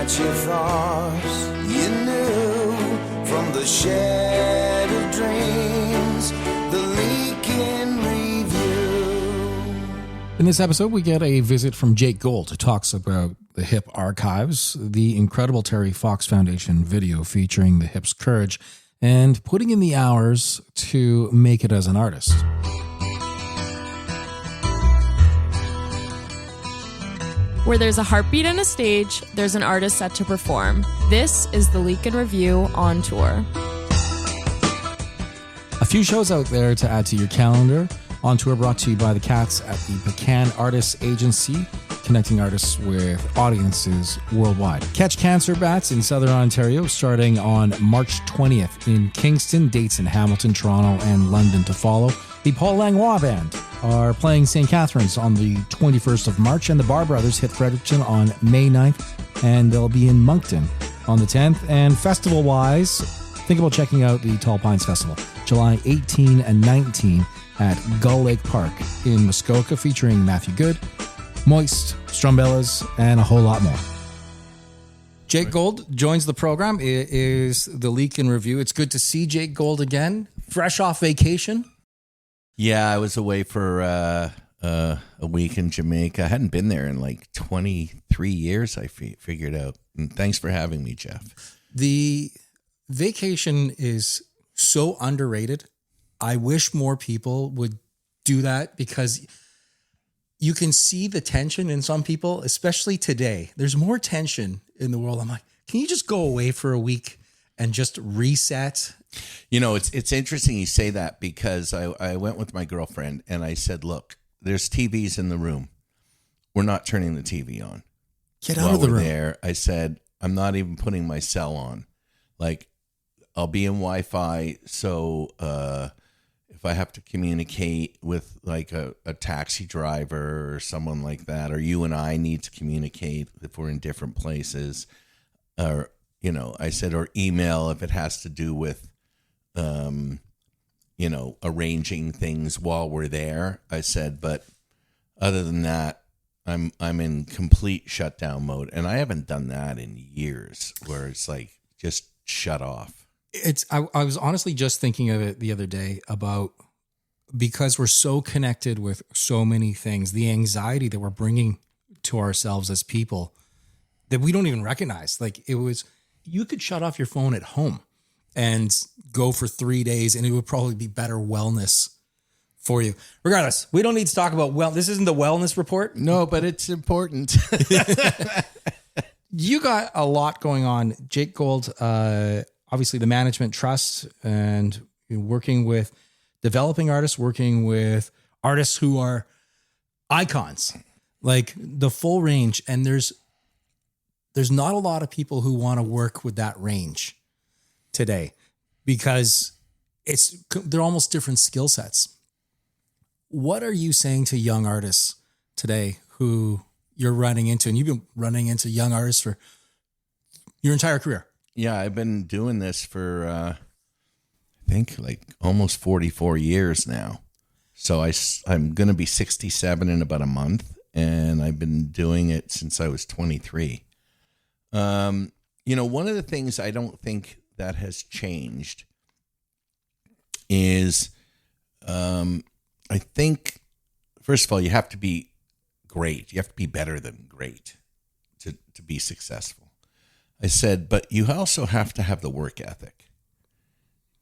what you thought you knew from the shed of dreams, the Leake in Review. In this episode, we get a visit from Jake Gold, who talks about the Hip archives, the incredible Terry Fox Foundation video featuring the Hip's courage, and putting in the hours to make it as an artist. Where there's a heartbeat and a stage, there's an artist set to perform. This is the Leake in Review on tour. A few shows out there to add to your calendar. On tour brought to you by the Cats at the Pecan Artists Agency, connecting artists with audiences worldwide. Catch Cancer Bats in Southern Ontario starting on March 20th in Kingston, dates in Hamilton, Toronto, and London to follow. The Paul Langlois Band are playing St. Catharines on the 21st of March, and the Bar Brothers hit Fredericton on May 9th, and they'll be in Moncton on the 10th. And festival-wise, think about checking out the Tall Pines Festival, July 18 and 19 at Gull Lake Park in Muskoka, featuring Matthew Good, Moist, Strumbellas, and a whole lot more. Jake Gold joins the program. It is the Leake in Review. It's good to see Jake Gold again, fresh off vacation. Yeah, I was away for a week in Jamaica. I hadn't been there in like 23 years, I figured out. And thanks for having me, Jeff. The vacation is so underrated. I wish more people would do that because you can see the tension in some people, especially today. There's more tension in the world. I'm like, can you just go away for a week and just reset? You know, it's interesting you say that because I went with my girlfriend and I said, look, there's TVs in the room. We're not turning the TV on. Get out of the room. There, I said, I'm not even putting my cell on. Like, I'll be in Wi-Fi, so if I have to communicate with like a taxi driver or someone like that, or you and I need to communicate if we're in different places, or, you know, I said, or email if it has to do with, you know, arranging things while we're there. I said, but other than that, I'm in complete shutdown mode. And I haven't done that in years where it's like, just shut off. I was honestly just thinking of it the other day about, because we're so connected with so many things, the anxiety that we're bringing to ourselves as people that we don't even recognize. Like you could shut off your phone at home and go for 3 days and it would probably be better wellness for you. Regardless, we don't need to talk about this isn't the wellness report. No, but it's important. You got a lot going on. Jake Gold, obviously the Management Trust, and working with developing artists, working with artists who are icons, like the full range. And there's not a lot of people who want to work with that range today because they're almost different skill sets. What are you saying to young artists today who you're running into? And you've been running into young artists for your entire career. Yeah, I've been doing this for, I think, like almost 44 years now. So I'm going to be 67 in about a month, and I've been doing it since I was 23. You know, one of the things I don't think that has changed is, I think, first of all, you have to be great. You have to be better than great to be successful. I said, but you also have to have the work ethic,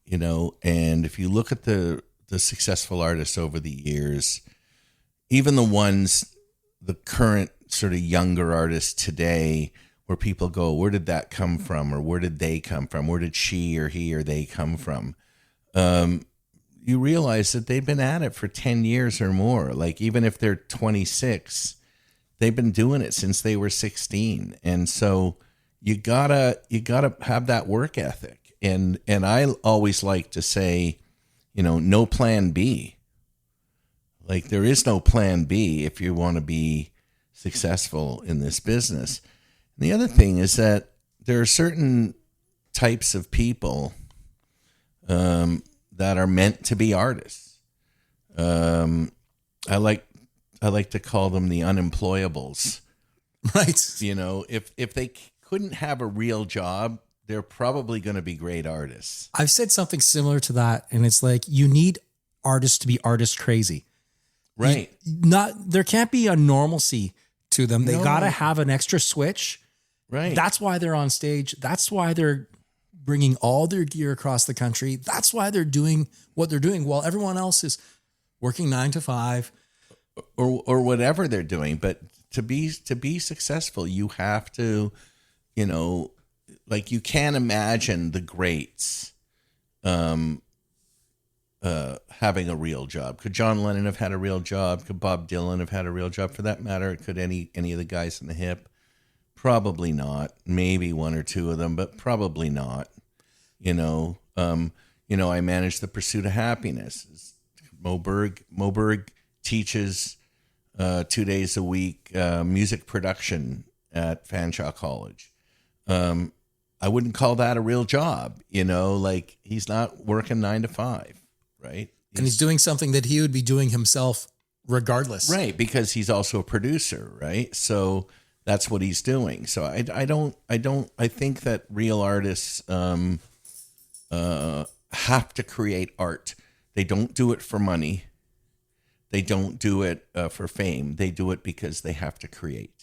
you know, and if you look at the successful artists over the years, even the current sort of younger artists today, where people go, where did that come from? Or where did they come from? Where did she or he or they come from? You realize that they've been at it for 10 years or more. Like, even if they're 26, they've been doing it since they were 16. And so you gotta have that work ethic. And I always like to say, you know, no plan B. Like, there is no plan B if you want to be successful in this business. And the other thing is that there are certain types of people that are meant to be artists. I like to call them the unemployables. Right. You know, if they couldn't have a real job, they're probably going to be great artists. I've said something similar to that, and it's like you need artists to be artist crazy. Right. There can't be a normalcy to them. They No. got to have an extra switch. Right. That's why they're on stage. That's why they're bringing all their gear across the country. That's why they're doing what they're doing while everyone else is working 9 to 5 or whatever they're doing. But to be successful, you have to, like you can't imagine the greats having a real job. Could John Lennon have had a real job? Could Bob Dylan have had a real job? For that matter, could any of the guys in the Hip? Probably not. Maybe one or two of them, but probably not. I manage the Pursuit of Happiness. Moberg teaches 2 days a week music production at Fanshawe College. I wouldn't call that a real job. Like he's not working 9 to 5, right? and he's doing something that he would be doing himself regardless. Right, because he's also a producer, right? So that's what he's doing. So I think that real artists have to create art. They don't do it for money. They don't do it for fame. They do it because they have to create.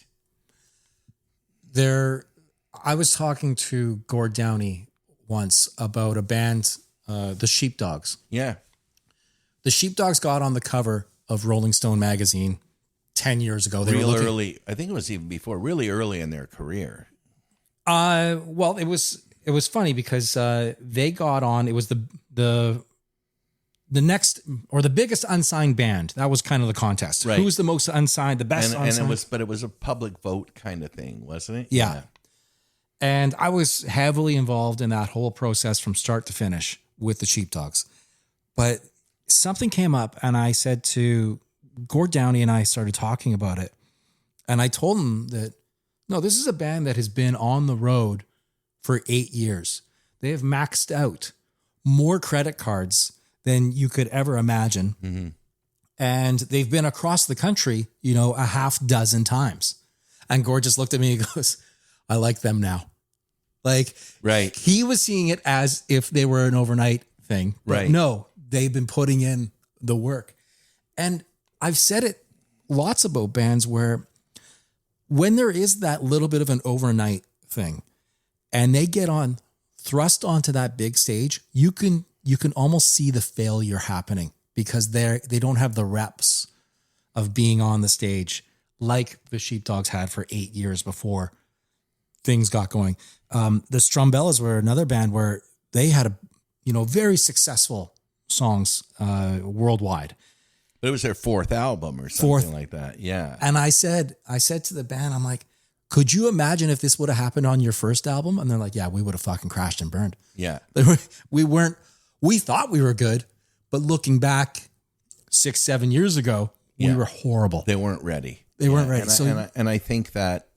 I was talking to Gord Downey once about a band, the Sheepdogs. Yeah. The Sheepdogs got on the cover of Rolling Stone magazine 10 years ago. They were looking, early. I think it was even before, really early in their career. Well, it was funny because they got on. It was the next or the biggest unsigned band. That was kind of the contest. Right. Who was the most unsigned, the best And unsigned? it was a public vote kind of thing, wasn't it? Yeah. And I was heavily involved in that whole process from start to finish with the Sheepdogs. But something came up and I said to Gord Downey, and I started talking about it. And I told him that, no, this is a band that has been on the road for 8 years. They have maxed out more credit cards than you could ever imagine. Mm-hmm. And they've been across the country, a half dozen times. And Gord just looked at me and goes, I like them now. Like, Right. he was seeing it as if they were an overnight thing. But Right. no, they've been putting in the work. And I've said it lots about bands where when there is that little bit of an overnight thing and they get thrust onto that big stage, you can almost see the failure happening because they don't have the reps of being on the stage like the Sheepdogs had for 8 years before things got going. The Strumbellas were another band where they had very successful songs worldwide. But it was their fourth album or something like that. Yeah. And I said to the band, I'm like, could you imagine if this would have happened on your first album? And they're like, yeah, we would have fucking crashed and burned. Yeah. We thought we were good, but looking back 6-7 years ago, we were horrible. They weren't ready. They weren't ready. And I think that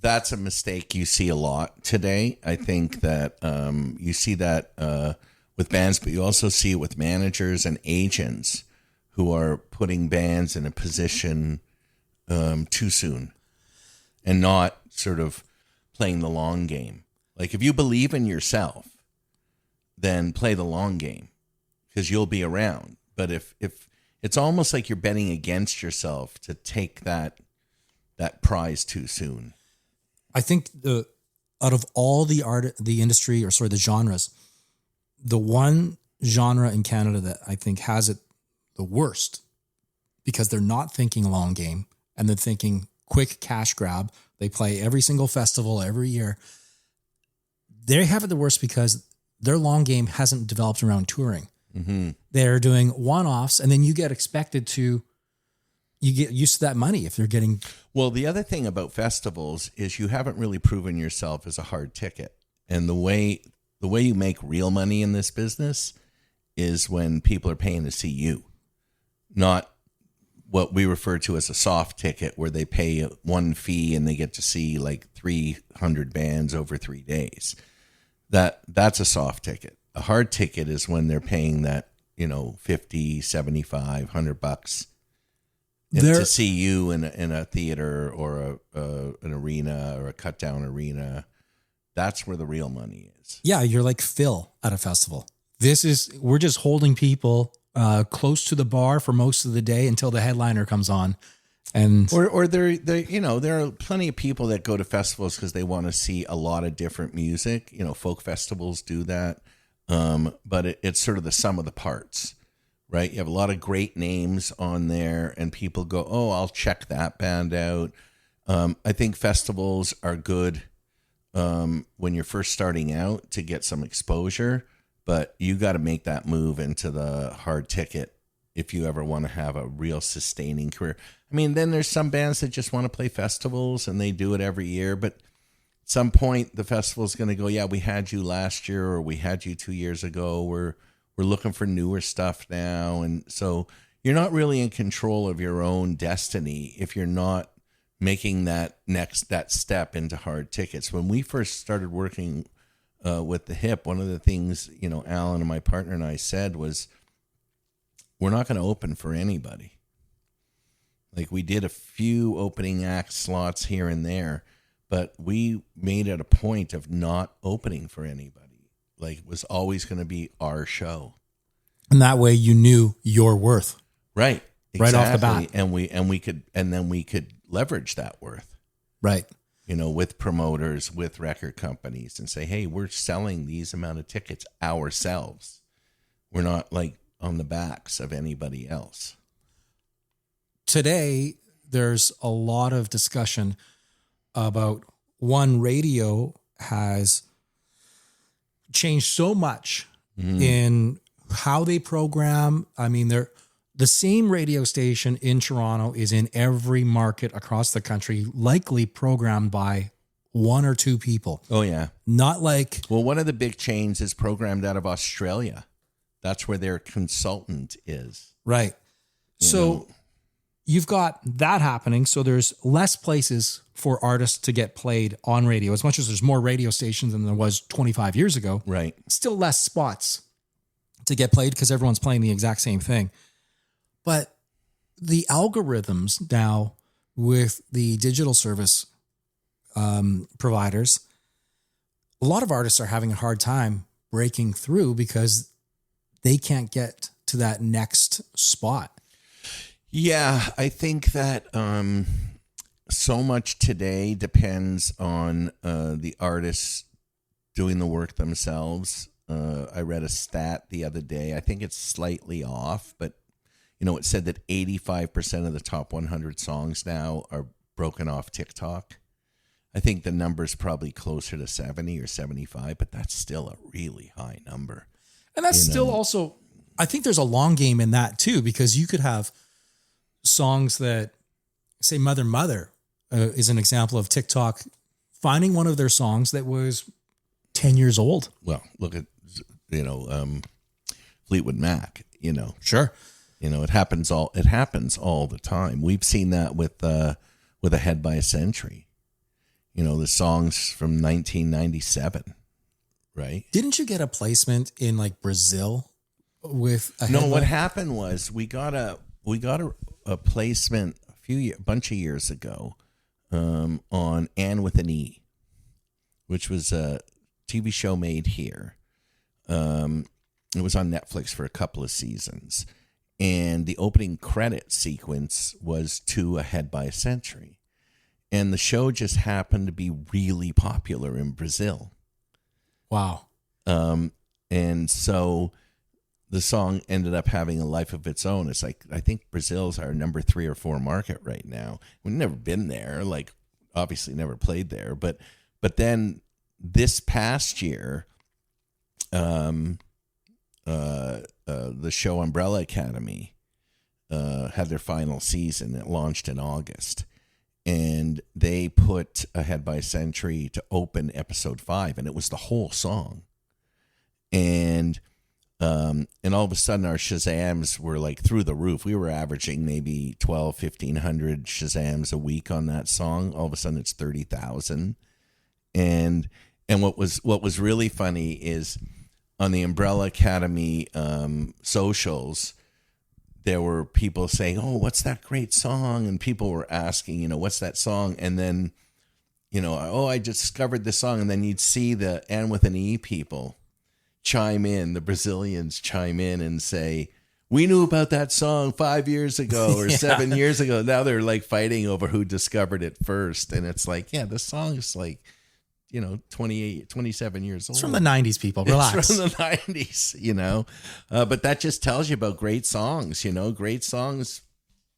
that's a mistake you see a lot today. I think that you see that with bands, but you also see it with managers and agents who are putting bands in a position too soon and not sort of playing the long game. Like if you believe in yourself, then play the long game because you'll be around. But if it's almost like you're betting against yourself to take that prize too soon. I think out of all the industry, or sorry, the genres, the one genre in Canada that I think has it the worst because they're not thinking long game and they're thinking quick cash grab. They play every single festival every year. They have it the worst because their long game hasn't developed around touring. Mm-hmm. They're doing one-offs, and then you get used to that money if they're getting. Well, the other thing about festivals is you haven't really proven yourself as a hard ticket. And the way you make real money in this business is when people are paying to see you, not what we refer to as a soft ticket where they pay one fee and they get to see like 300 bands over 3 days. That's a soft ticket. A hard ticket is when they're paying that, $50, $75, $100. to see you in a theater or an arena or a cut down arena, that's where the real money is. Yeah, you're like Phil at a festival. We're just holding people close to the bar for most of the day until the headliner comes on. And or there are plenty of people that go to festivals because they want to see a lot of different music. Folk festivals do that, but it's sort of the sum of the parts, right? You have a lot of great names on there, and people go, "Oh, I'll check that band out." I think festivals are good when you're first starting out to get some exposure, but you got to make that move into the hard ticket if you ever want to have a real sustaining career. I mean, then there's some bands that just want to play festivals and they do it every year, but at some point the festival's going to go, yeah, we had you last year or we had you 2 years ago. We're looking for newer stuff now. And so you're not really in control of your own destiny if you're not making that step into hard tickets. When we first started working with the Hip, one of the things, Alan and my partner and I said was, we're not going to open for anybody. Like, we did a few opening act slots here and there, but we made it a point of not opening for anybody. Like, it was always going to be our show. And that way you knew your worth. Right. Exactly. Right off the bat. And then we could leverage that worth. Right. With promoters, with record companies, and say, hey, we're selling these amount of tickets ourselves. We're not like on the backs of anybody else. Today, there's a lot of discussion about radio has changed so much in how they program. I mean, the same radio station in Toronto is in every market across the country, likely programmed by one or two people. Oh, yeah. Not like... Well, one of the big chains is programmed out of Australia. That's where their consultant is. Right. So you've got that happening. So there's less places for artists to get played on radio. As much as there's more radio stations than there was 25 years ago. Right. Still less spots to get played because everyone's playing the exact same thing. But the algorithms now with the digital service providers, a lot of artists are having a hard time breaking through because they can't get to that next spot. Yeah, I think that so much today depends on the artists doing the work themselves. I read a stat the other day. I think it's slightly off, but it said that 85% of the top 100 songs now are broken off TikTok. I think the number's probably closer to 70 or 75, but that's still a really high number. And that's still also, I think there's a long game in that too, because you could have songs that, say, Mother is an example of TikTok finding one of their songs that was 10 years old. Well, look at, Fleetwood Mac, Sure. It happens all the time. We've seen that with Ahead by a Century. The songs from 1997. Right. Didn't you get a placement in like Brazil with what happened was we got a placement a bunch of years ago on Anne with an E, which was a TV show made here. It was on Netflix for a couple of seasons, and the opening credit sequence was to Ahead by a Century, and the show just happened to be really popular in Brazil. Wow. And so the song ended up having a life of its own. It's like, I think Brazil's our number 3 or 4 market right now. We've never been there, like obviously never played there, but then this past year, the show Umbrella Academy had their final season. It launched in August. And they put Ahead by a Century to open episode 5, and it was the whole song. And all of a sudden, our Shazams were like through the roof. We were averaging maybe 1,500 Shazams a week on that song. All of a sudden, it's 30,000. And what was really funny is on the Umbrella Academy socials, there were people saying, "Oh, what's that great song?" And people were asking, what's that song? And then, "Oh, I discovered this song." And then you'd see the N with an E people chime in, the Brazilians chime in and say, "We knew about that song 5 years ago or 7 years ago." Now they're like fighting over who discovered it first. And it's like, yeah, the song is like, 28, 27 years old. It's from the 90s, people. Relax. It's from the 90s, but that just tells you about great songs, great songs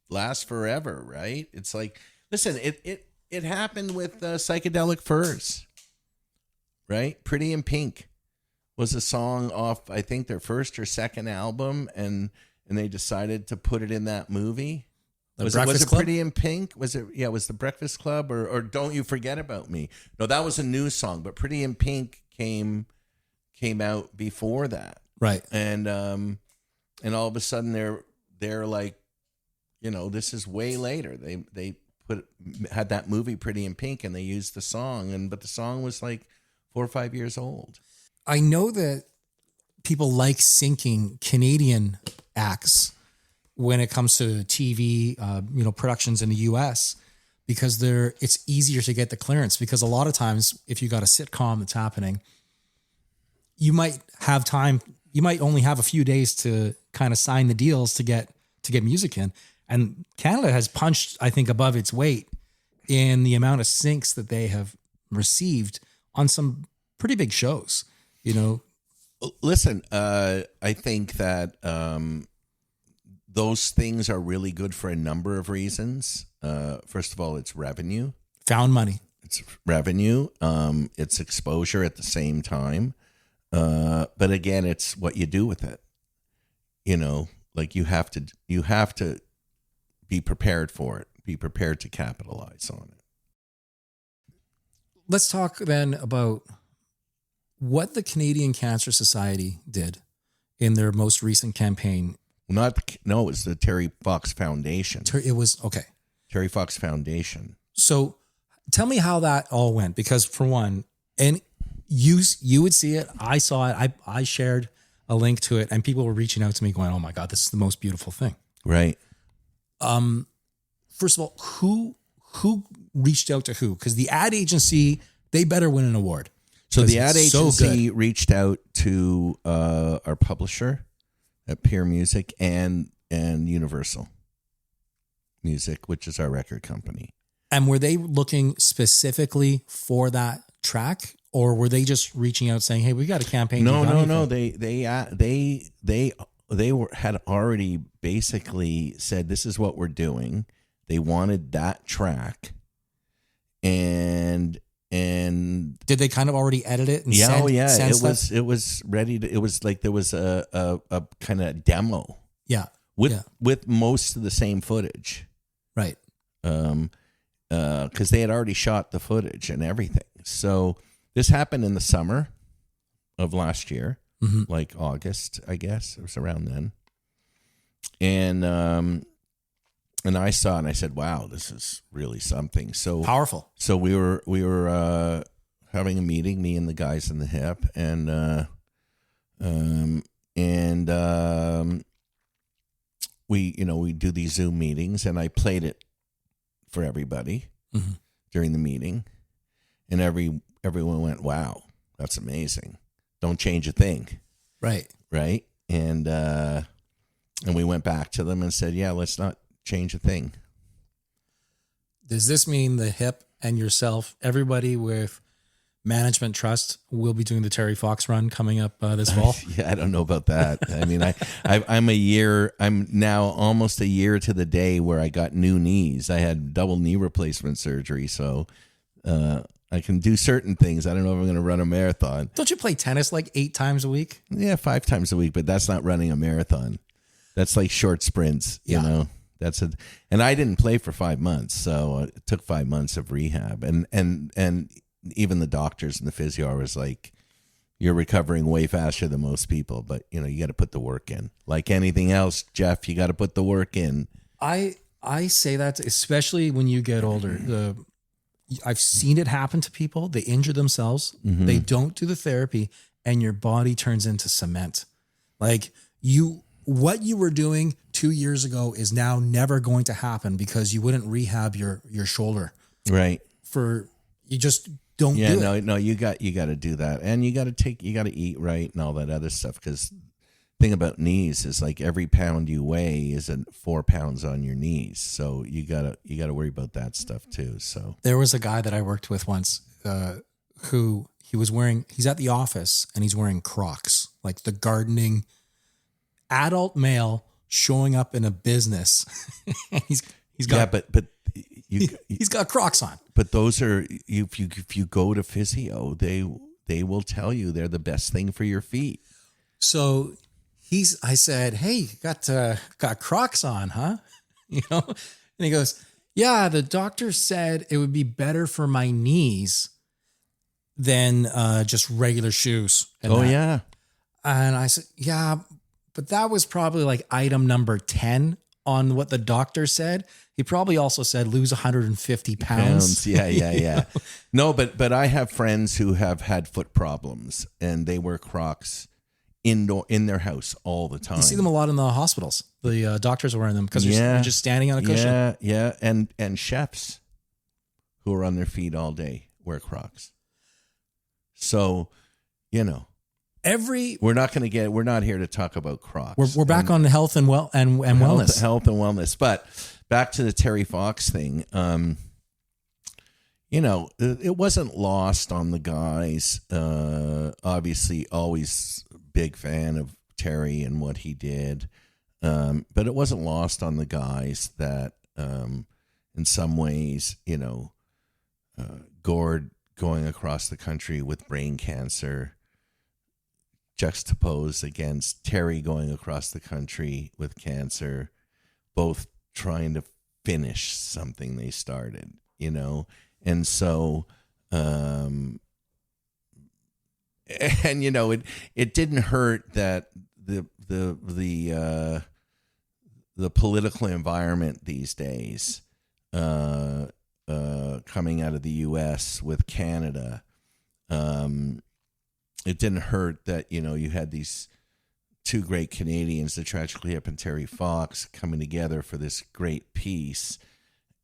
last forever, right? It's like, listen, it happened with Psychedelic Furs, right? Pretty in Pink was a song off, I think, their first or second album, and they decided to put it in that movie. Was it Pretty in Pink? Was it? Yeah, was the Breakfast Club or Don't You Forget About Me? No, that was a new song, but Pretty in Pink came out before that, right? And all of a sudden they're like, this is way later. They had that movie Pretty in Pink, and they used the song, but the song was like 4 or 5 years old. I know that people like syncing Canadian acts when it comes to TV, productions in the US, because it's easier to get the clearance. Because a lot of times, if you got a sitcom that's happening, you might have time. You might only have a few days to kind of sign the deals to get music in. And Canada has punched, I think, above its weight in the amount of syncs that they have received on some pretty big shows. Listen, I think that those things are really good for a number of reasons. First of all, it's revenue. Found money. It's revenue. It's exposure at the same time. But again, it's what you do with it. Like you have to be prepared for it. Be prepared to capitalize on it. Let's talk then about what the Canadian Cancer Society did in their most recent campaign. It was the Terry Fox Foundation. It was, okay. Terry Fox Foundation. So tell me how that all went, because for one, and you would see it, I saw it, I shared a link to it, and people were reaching out to me going, "Oh my God, this is the most beautiful thing." Right. First of all, who reached out to who? Because the ad agency, they better win an award. So the ad agency reached out to our publisher at Peer Music and Universal Music, which is our record company. And were they looking specifically for that track, or were they just reaching out saying, "Hey, we got a campaign"? No. They had already basically said, "This is what we're doing." They wanted that track, and did they kind of already edit it? And it was ready to. It was like there was a kind of demo. Yeah, with most of the same footage, right? Because they had already shot the footage and everything. So this happened in the summer of last year, like August, I guess it was around then. And I saw it and I said, "Wow, this is really something." So powerful. So we were having a meeting, me and the guys in the Hip, and we do these Zoom meetings, and I played it for everybody during the meeting, and everyone went, "Wow, that's amazing! Don't change a thing." Right. And we went back to them and said, "Yeah, let's not change a thing." Does this mean the Hip and yourself, everybody with management trust, will be doing the Terry Fox run coming up this fall? Yeah, I don't know about that. I mean, I'm now almost a year to the day where I got new knees. I had double knee replacement surgery, so I can do certain things. I don't know if I'm going to run a marathon. Don't you play tennis like 8 times a week? Yeah, 5 times a week, but that's not running a marathon. That's like short sprints, you know. And I didn't play for 5 months, so it took 5 months of rehab, and even the doctors and the physio was like, "You're recovering way faster than most people, but you got to put the work in. Like anything else, Jeff, you got to put the work in." I say that especially when you get older. I've seen it happen to people. They injure themselves. They don't do the therapy, and your body turns into cement. Like what you were doing 2 years ago is now never going to happen because you wouldn't rehab your shoulder. Right. You just don't do it. No, you got to do that. And you got to eat right and all that other stuff. Because thing about knees is like every pound you weigh is 4 pounds on your knees. So you gotta worry about that stuff too. So there was a guy that I worked with once, who he's at the office and he's wearing Crocs, like the gardening adult male showing up in a business. he's got, but he's got Crocs on. But those are, if you go to physio, they will tell you they're the best thing for your feet. So I said, hey, you got Crocs on, huh? And he goes, yeah, the doctor said it would be better for my knees than just regular shoes. Yeah. And I said, yeah, but that was probably like item number 10 on what the doctor said. He probably also said lose 150 pounds. Yeah. No, but I have friends who have had foot problems and they wear Crocs in their house all the time. You see them a lot in the hospitals. The doctors are wearing them because you're just standing on a cushion. Yeah. And chefs who are on their feet all day wear Crocs. So, we're not here to talk about Crocs. We're back on health and wellness. Health and wellness. But back to the Terry Fox thing. It wasn't lost on the guys. Obviously, always big fan of Terry and what he did. But it wasn't lost on the guys that, in some ways, Gord going across the country with brain cancer, juxtaposed against Terry going across the country with cancer, both trying to finish something they started, And so, and it didn't hurt that the political environment these days, coming out of the U.S. with Canada, it didn't hurt that, you had these two great Canadians, the Tragically Hip and Terry Fox, coming together for this great peace,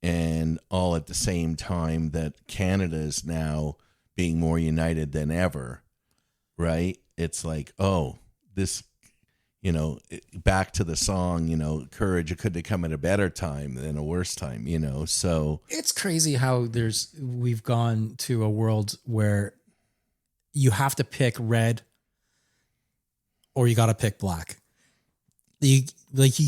and all at the same time that Canada is now being more united than ever, right? It's like, this, back to the song, courage, it could have come at a better time than a worse time, so. It's crazy how we've gone to a world where you have to pick red or you got to pick black. You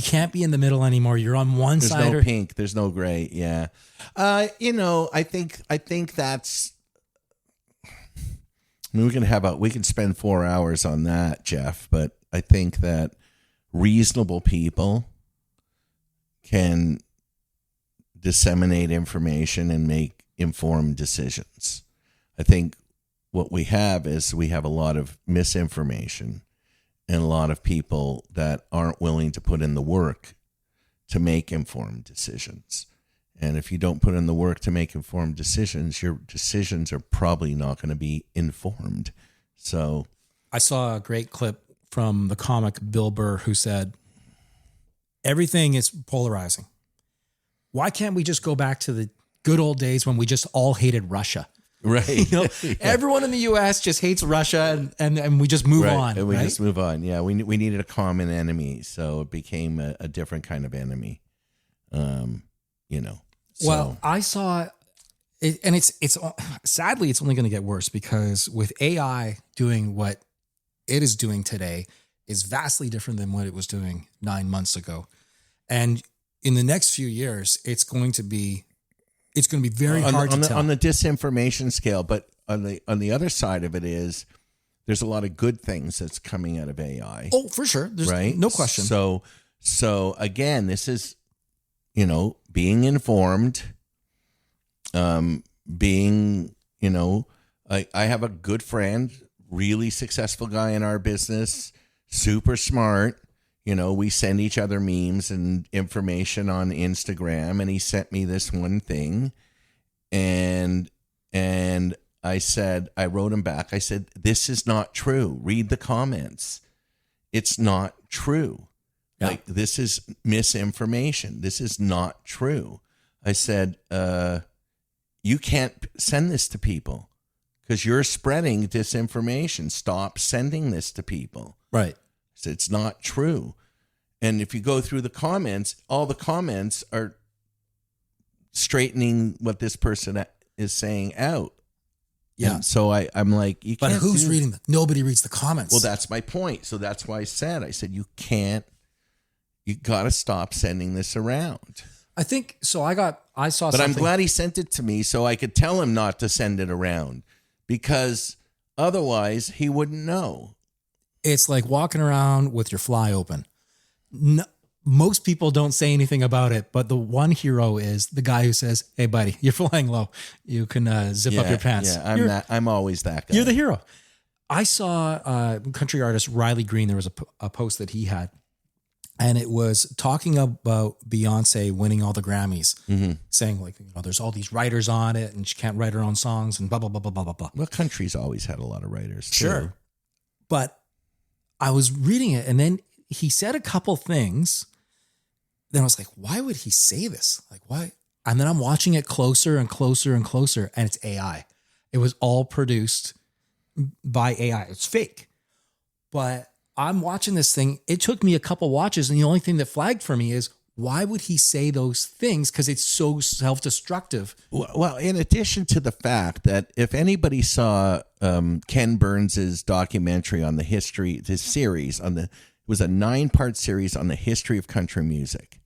can't be in the middle anymore. You're on one side. There's no pink. There's no gray. Yeah. I think that's, we can spend 4 hours on that, Jeff, but I think that reasonable people can disseminate information and make informed decisions. I think what we have is a lot of misinformation and a lot of people that aren't willing to put in the work to make informed decisions. And if you don't put in the work to make informed decisions, your decisions are probably not going to be informed. So I saw a great clip from the comic Bill Burr who said, everything is polarizing. Why can't we just go back to the good old days when we just all hated Russia? Right. Yeah. Everyone in the U.S. just hates Russia and we just move on. And we just move on. Yeah. We needed a common enemy. So it became a different kind of enemy. So. Well, I saw it, and it's sadly, it's only going to get worse because with AI doing what it is doing today is vastly different than what it was doing 9 months ago. And in the next few years, it's going to be very hard to tell. On the disinformation scale, but on the other side of it is there's a lot of good things that's coming out of AI. Oh, for sure. There's no question. So again, this is, being informed, I have a good friend, really successful guy in our business, super smart. We send each other memes and information on Instagram, and he sent me this one thing. And I wrote him back. I said, this is not true. Read the comments. It's not true. Yeah. Like, this is misinformation. This is not true. I said, you can't send this to people because you're spreading disinformation. Stop sending this to people. Right. So it's not true. And if you go through the comments, all the comments are straightening what this person is saying out. Yeah. And so I'm like, you But can't. who's reading them? Nobody reads the comments. Well, that's my point. So that's why I said, you got to stop sending this around. I think so. I saw But something. I'm glad he sent it to me so I could tell him not to send it around, because otherwise he wouldn't know. It's like walking around with your fly open. No, most people don't say anything about it, but the one hero is the guy who says, "Hey, buddy, you're flying low. You can zip up your pants." Yeah, I'm always that guy. You're the hero. I saw country artist Riley Green. There was a post that he had, and it was talking about Beyonce winning all the Grammys, saying like, there's all these writers on it, and she can't write her own songs, and blah blah blah blah blah blah blah. Well, country's always had a lot of writers, too. Sure, but I was reading it, and then he said a couple things. Then I was like, why would he say this? Like, why? And then I'm watching it closer and closer and closer, and it's AI. It was all produced by AI. It's fake. But I'm watching this thing. It took me a couple watches, and the only thing that flagged for me is, why would he say those things? Because it's so self-destructive. Well, in addition to the fact that if anybody saw Ken Burns's documentary on it was a 9-part series on the history of country music.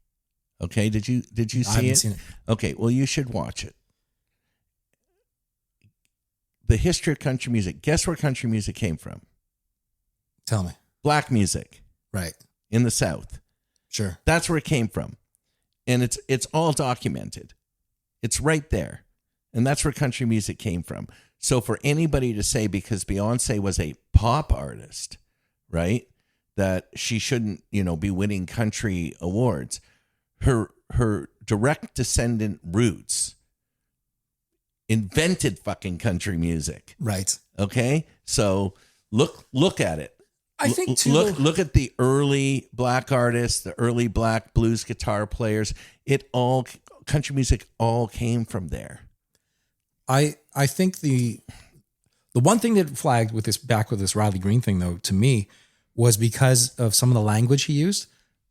Okay, did you see I haven't it? seen it. Okay, well, you should watch it. The history of country music. Guess where country music came from? Tell me. Black music Right. in the South. Sure. That's where it came from. And it's all documented. It's right there. And that's where country music came from. So for anybody to say, because Beyonce was a pop artist, right, that she shouldn't, be winning country awards, her direct descendant roots invented fucking country music. Right. Okay? So look at it. I think too. Look at the early black artists, the early black blues guitar players. Country music all came from there. I think the one thing that flagged with this Riley Green thing, though, to me, was because of some of the language he used.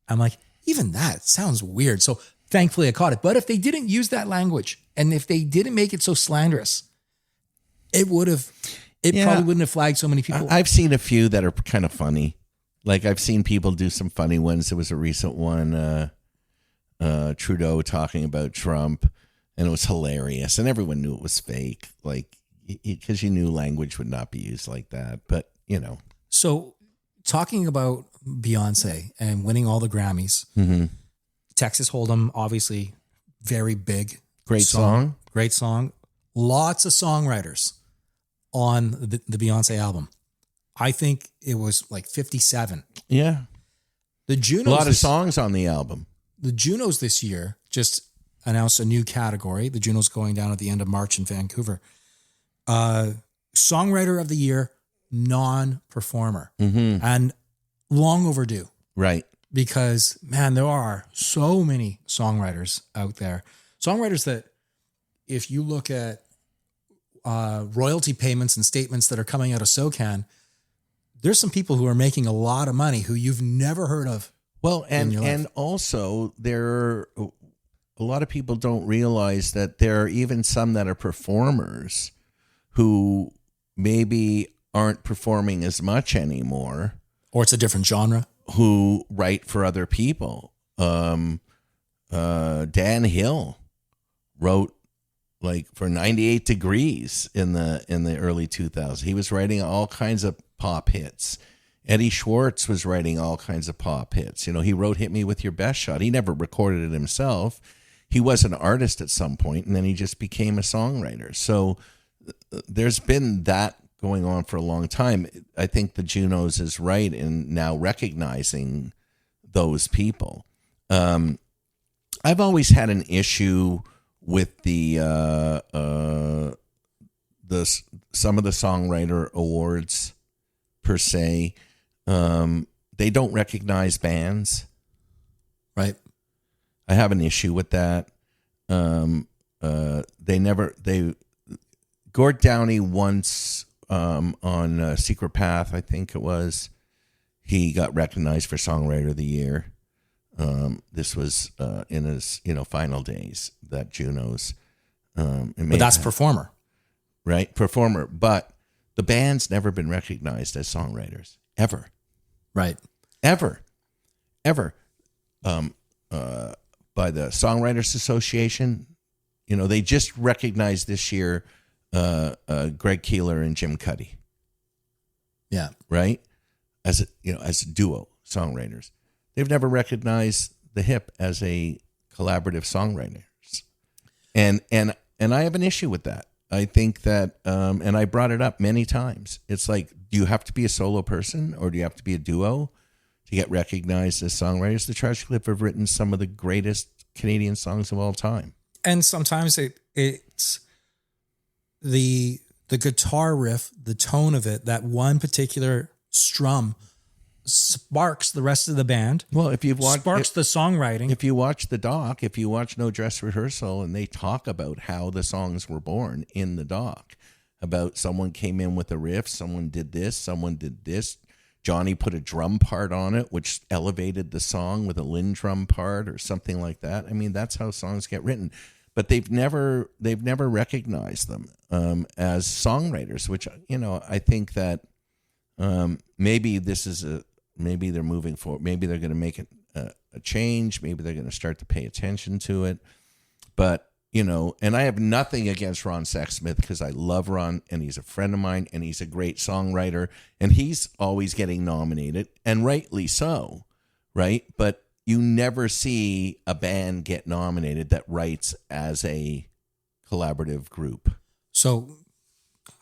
I'm like, even that sounds weird. So thankfully I caught it. But if they didn't use that language, and if they didn't make it so slanderous, it probably wouldn't have flagged so many people. I've seen a few that are kind of funny. Like, I've seen people do some funny ones. There was a recent one, Trudeau talking about Trump, and it was hilarious. And everyone knew it was fake, like, because you knew language would not be used like that. But, So talking about Beyonce and winning all the Grammys, Texas Hold'em, obviously very big. Great song. Great song. Lots of songwriters on the Beyonce album. I think it was like 57. Yeah. The Junos, A lot of songs on the album. The Junos this year just announced a new category. The Junos going down at the end of March in Vancouver. Songwriter of the Year, non-performer. And long overdue. Right. Because, man, there are so many songwriters out there. Songwriters that, if you look at royalty payments and statements that are coming out of SoCan, there's some people who are making a lot of money who you've never heard of. Well, and also a lot of people don't realize that there are even some that are performers who maybe aren't performing as much anymore. Or it's a different genre. Who write for other people. Dan Hill wrote like for 98 Degrees in the early 2000s. He was writing all kinds of pop hits. Eddie Schwartz was writing all kinds of pop hits. He wrote Hit Me With Your Best Shot. He never recorded it himself. He was an artist at some point, and then he just became a songwriter. So there's been that going on for a long time. I think the Junos is right in now recognizing those people. I've always had an issue with some of the songwriter awards per se. They don't recognize bands. Right. I have an issue with that. Gord Downey once on Secret Path, I think it was, he got recognized for Songwriter of the Year. This was in his final days, that Junos. But that's performer. Right? Performer. But the band's never been recognized as songwriters. Ever. Right. Ever. By the Songwriters Association. They just recognized this year Greg Keeler and Jim Cuddy. Yeah. Right? As a duo songwriters. They've never recognized the Hip as a collaborative songwriters. And I have an issue with that. I think that, and I brought it up many times. It's like, do you have to be a solo person or do you have to be a duo to get recognized as songwriters? The Tragically Hip have written some of the greatest Canadian songs of all time. And sometimes it's the guitar riff, the tone of it, that one particular strum sparks the rest of the band. Well, if you've watched the songwriting. If you watch the doc, if you watch No Dress Rehearsal, and they talk about how the songs were born in the doc, about someone came in with a riff, someone did this, Johnny put a drum part on it, which elevated the song with a Lynn drum part or something like that. I mean, that's how songs get written. But they've never recognized them as songwriters, which I think that maybe they're moving forward. Maybe they're going to make it a change. Maybe they're going to start to pay attention to it. But, and I have nothing against Ron Sexsmith because I love Ron and he's a friend of mine and he's a great songwriter and he's always getting nominated and rightly so, right? But you never see a band get nominated that writes as a collaborative group. So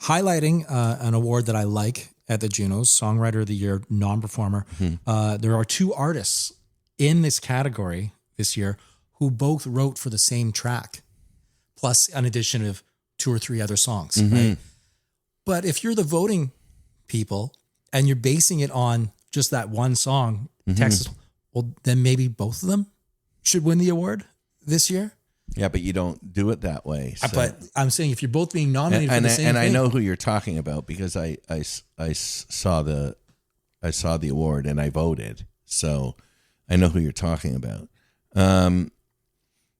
highlighting an award that I like at the Junos, Songwriter of the Year, non-performer. Mm-hmm. There are two artists in this category this year who both wrote for the same track, plus an addition of 2 or 3 other songs. Mm-hmm. Right? But if you're the voting people and you're basing it on just that one song, mm-hmm. Texas, well, then maybe both of them should win the award this year. Yeah, but you don't do it that way. So. But I'm saying if you're both being nominated for the same thing. And I know who you're talking about because I saw the award and I voted. So I know who you're talking about.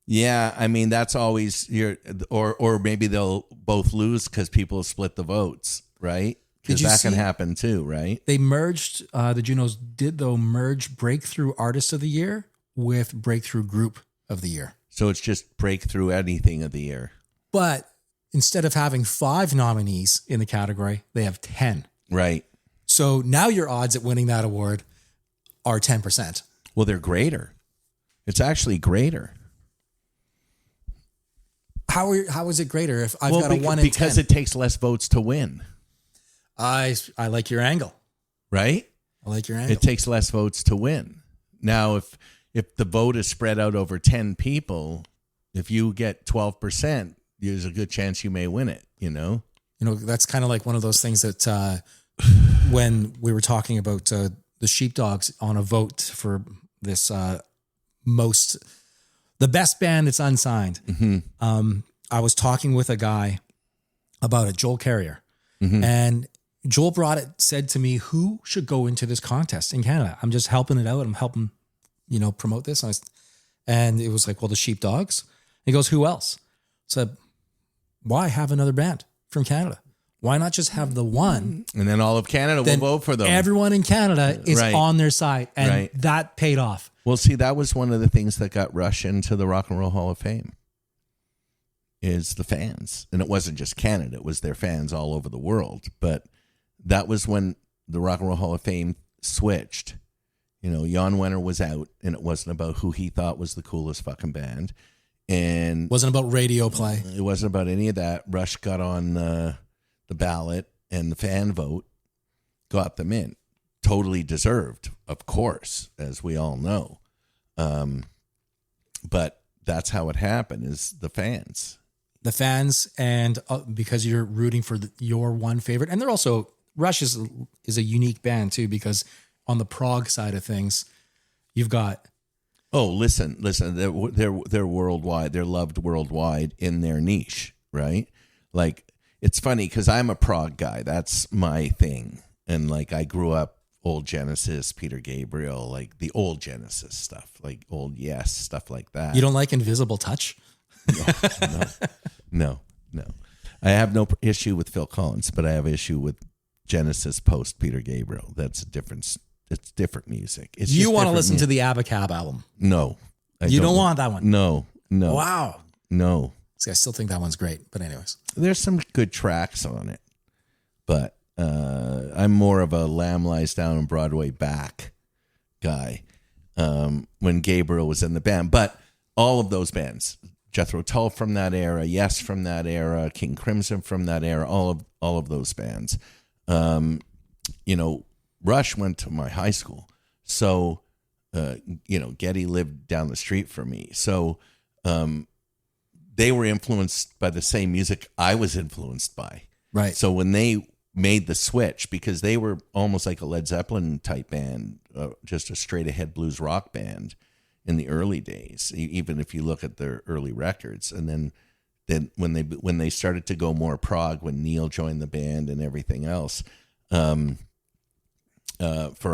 Yeah, I mean, that's always or maybe they'll both lose because people split the votes, right? Because that can happen too, right? They merged, the Junos did though merge Breakthrough Artist of the Year with Breakthrough Group of the Year. So it's just Breakthrough Anything of the Year. But instead of having 5 nominees in the category, they have 10. Right. So now your odds at winning that award are 10%. Well, they're greater. It's actually greater. How is it greater if I've got a 1 in 10? Because it takes less votes to win. I like your angle. Right? I like your angle. It takes less votes to win. Now, if the vote is spread out over 10 people, if you get 12%, there's a good chance you may win it, That's kind of like one of those things that when we were talking about the Sheepdogs on a vote for this the best band that's unsigned. Mm-hmm. I was talking with a guy about it, Joel Carrier. Mm-hmm. And Joel said to me, who should go into this contest in Canada? I'm just helping it out. I'm helping promote this. And it was like, well, the Sheepdogs. He goes, who else? So why have another band from Canada? Why not just have the one? And then all of Canada will vote for them. Everyone in Canada is right. on their side. And that paid off. Well, see, that was one of the things that got Rush into the Rock and Roll Hall of Fame is the fans. And it wasn't just Canada. It was their fans all over the world. But that was when the Rock and Roll Hall of Fame switched. Jan Wenner was out, and it wasn't about who he thought was the coolest fucking band. And wasn't about radio play. It wasn't about any of that. Rush got on the ballot, and the fan vote got them in. Totally deserved, of course, as we all know. But that's how it happened, is the fans. The fans, and because you're rooting for your one favorite. And they're also, Rush is a unique band, too, because on the prog side of things, you've got Oh, listen, they're worldwide. They're loved worldwide in their niche, right? Like, it's funny because I'm a prog guy. That's my thing. And like, I grew up old Genesis, Peter Gabriel, like the old Genesis stuff, like old Yes, stuff like that. You don't like Invisible Touch? No. I have no issue with Phil Collins, but I have issue with Genesis post Peter Gabriel. That's a difference. It's different music. It's You just want to different listen to the Abacab album? No. You don't want that one? No. Wow. No. See, I still think that one's great. But anyways. There's some good tracks on it, but I'm more of a Lamb Lies Down and Broadway Back guy when Gabriel was in the band. But all of those bands, Jethro Tull from that era, Yes from that era, King Crimson from that era, all of those bands. Rush went to my high school, so Getty lived down the street from me, so they were influenced by the same music I was influenced by. Right. So when they made the switch, because they were almost like a Led Zeppelin type band, just a straight ahead blues rock band in the early days, even if you look at their early records. And then when they started to go more prog, when Neil joined the band and everything else, for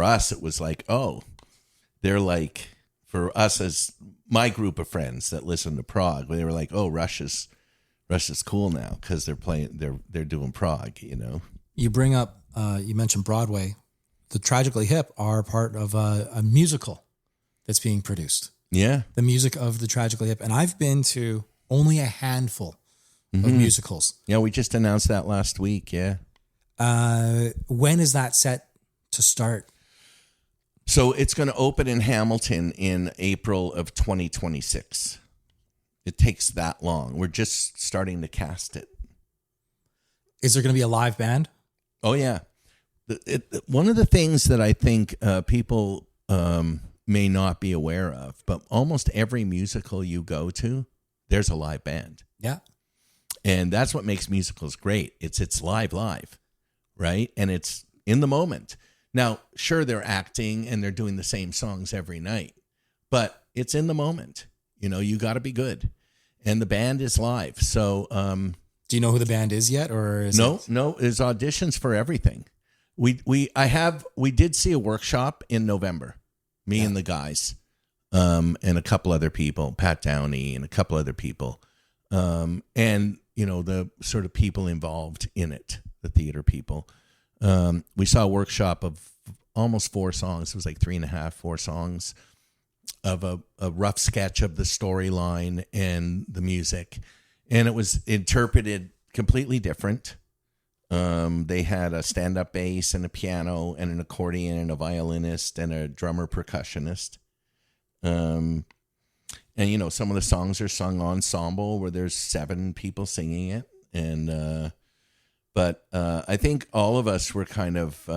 us, it was like, oh, they're like, for us as my group of friends that listen to prog, they were like, oh, Rush is cool now because they're doing prog, You bring up, you mentioned Broadway. The Tragically Hip are part of a musical that's being produced. Yeah. The music of the Tragically Hip. And I've been to only a handful of musicals. Yeah, we just announced that last week, yeah. When is that set to start? So it's going to open in Hamilton in April of 2026. It takes that long. We're just starting to cast it. Is there going to be a live band? Oh, yeah. One of the things that I think people may not be aware of, but almost every musical you go to, there's a live band. Yeah. And that's what makes musicals great. It's live, right? And it's in the moment. Now, sure, they're acting and they're doing the same songs every night, but it's in the moment. You got to be good. And the band is live. So, do you know who the band is yet, or is no, there's auditions for everything. We did see a workshop in November, me and the guys, and a couple other people, Pat Downey and a couple other people, and the sort of people involved in it, the theater people. We saw a workshop of almost 4 songs. It was like 3.5, 4 songs of a rough sketch of the storyline and the music. And it was interpreted completely different. They had a stand-up bass and a piano and an accordion and a violinist and a drummer percussionist. And, some of the songs are sung ensemble where there's 7 people singing it. And, but I think all of us were kind of,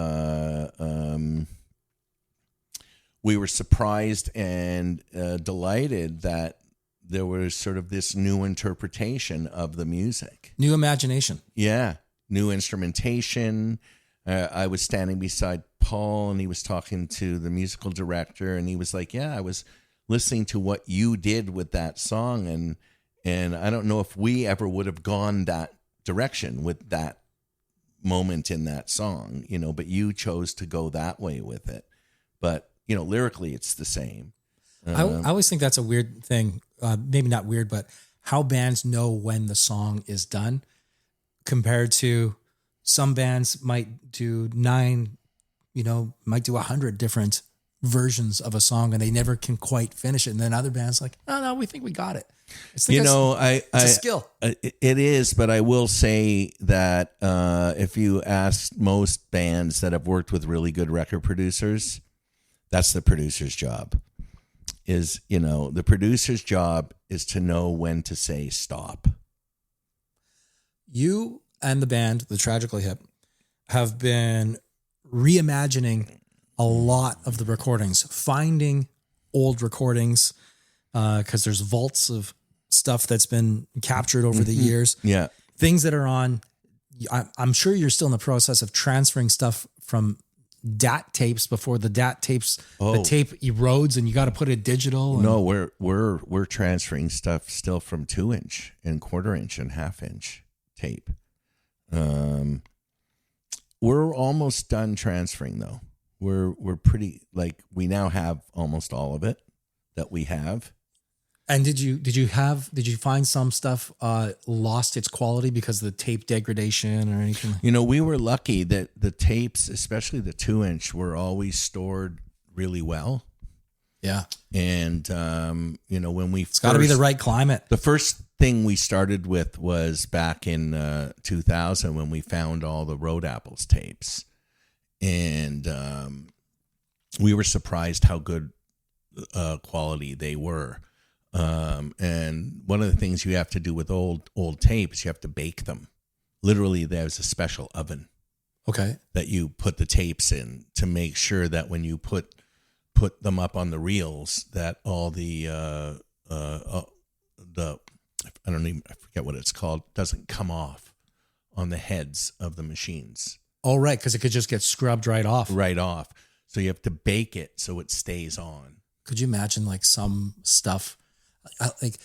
we were surprised and delighted that there was sort of this new interpretation of the music. new imagination? Yeah. New instrumentation. I was standing beside Paul and he was talking to the musical director and he was like, yeah, I was listening to what you did with that song. And I don't know if we ever would have gone that direction with that moment in that song, but you chose to go that way with it. But, lyrically it's the same. I always think that's a weird thing. Maybe not weird, but how bands know when the song is done compared to some bands might do 9, might do 100 different versions of a song and they never can quite finish it. And then other bands like, oh no, we think we got it. It's a skill. It is, but I will say that if you ask most bands that have worked with really good record producers, that's the producer's job. The producer's job is to know when to say stop. You and the band, the Tragically Hip, have been reimagining a lot of the recordings, finding old recordings, because there's vaults of stuff that's been captured over the years. Yeah. Things that are on, I'm sure you're still in the process of transferring stuff from DAT tapes before the DAT tapes, Oh. the tape erodes and you got to put it digital. And No, we're transferring stuff still from 2-inch and 1/4-inch and 1/2-inch tape. We're almost done transferring though. We're pretty, like, we now have almost all of it that we have. And did you find some stuff lost its quality because of the tape degradation or anything? You know, we were lucky that the tapes, especially the 2-inch, were always stored really well. Yeah. And, you know, when It's got to be the right climate. The first thing we started with was back in 2000 when we found all the Road Apples tapes. And we were surprised how good quality they were. And one of the things you have to do with old tapes, you have to bake them. Literally, there's a special oven. Okay. That you put the tapes in to make sure that when you put them up on the reels, that all the I forget what it's called, doesn't come off on the heads of the machines. Oh, right, because it could just get scrubbed right off. Right off. So you have to bake it so it stays on. Could you imagine like some stuff like,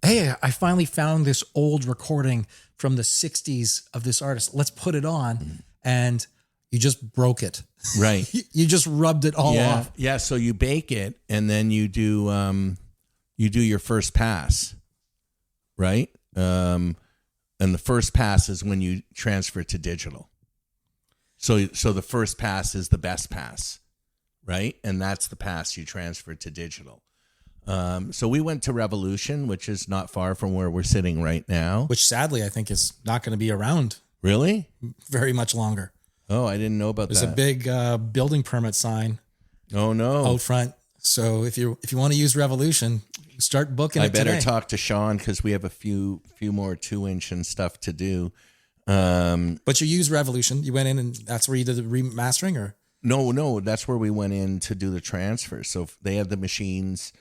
hey, I finally found this old recording from the 60s of this artist. Let's put it on. And you just broke it. Right. You just rubbed it all off. Yeah. So you bake it and then you do your first pass. Right. And the first pass is when you transfer to digital. So the first pass is the best pass. Right. And that's the pass you transfer to digital. So we went to Revolution, which is not far from where we're sitting right now. Which sadly, I think is not going to be around Really? very much longer. Oh, I didn't know about There's that. a big building permit sign Oh no! out front. So if you want to use Revolution, start booking I it better today. talk to Sean because we have a few more 2-inch and stuff to do. But you use Revolution. You went in and that's where you did the remastering, or No, that's where we went in to do the transfer. So they had the machines,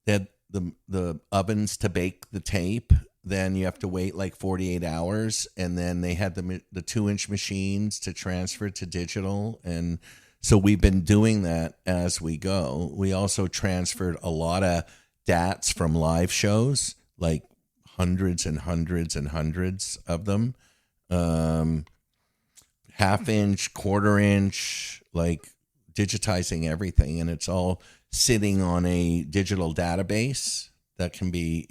they had the ovens to bake the tape. Then you have to wait like 48 hours, and then they had the 2-inch machines to transfer to digital. And so we've been doing that as we go. We also transferred a lot of DATs from live shows, like hundreds and hundreds and hundreds of them. 1/2-inch, 1/4-inch, like digitizing everything, and it's all sitting on a digital database that can be,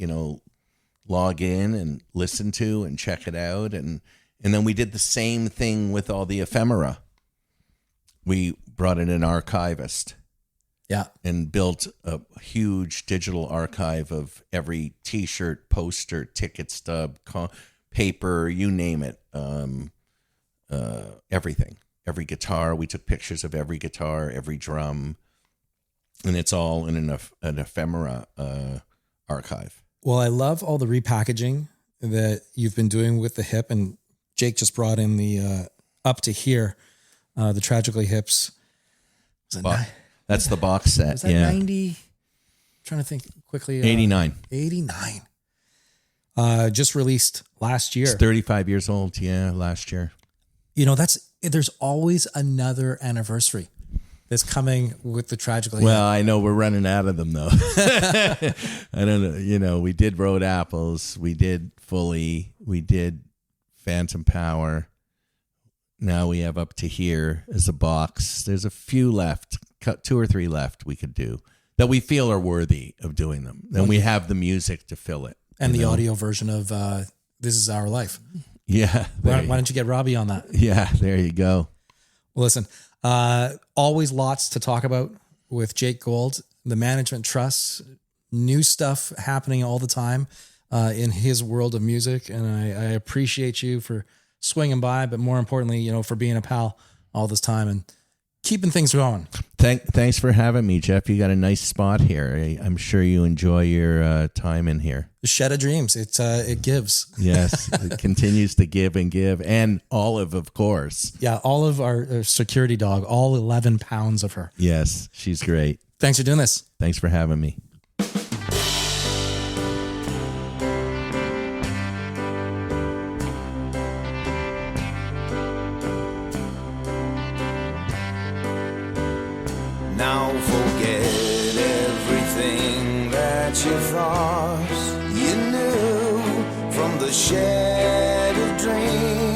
log in and listen to and check it out. And then we did the same thing with all the ephemera. We brought in an archivist. yeah. And built a huge digital archive of every T-shirt, poster, ticket stub, paper, you name it. Everything, every guitar. We took pictures of every guitar, every drum, and it's all in an ephemera archive. Well, I love all the repackaging that you've been doing with the hip, and Jake just brought in the Up to Here, the Tragically Hips. Was it That's the box set. was that 90? I'm trying to think quickly. 89. 89. Just released last year. It's 35 years old. Yeah, last year. There's always another anniversary that's coming with the Tragically Hip. Well, I know we're running out of them though. I don't know. We did Road Apples. We did Fully. We did Phantom Power. Now we have Up to Here as a box. There's a few left, 2 or 3 left we could do that we feel are worthy of doing them. And we have the music to fill it. And the audio version of This Is Our Life. Yeah. Why don't you get Robbie on that? Yeah, there you go. Well, listen, always lots to talk about with Jake Gold, the Management Trust, new stuff happening all the time in his world of music. And I appreciate you for swinging by, but more importantly, for being a pal all this time and keeping things going. Thanks for having me, Jeff. You got a nice spot here. I'm sure you enjoy your time in here. The Shed of Dreams. It gives. Yes, it continues to give and give. And Olive, of course. Yeah, Olive, our security dog, all 11 pounds of her. Yes, she's great. Thanks for doing this. Thanks for having me. now forget everything that you thought you knew from the shed of dreams.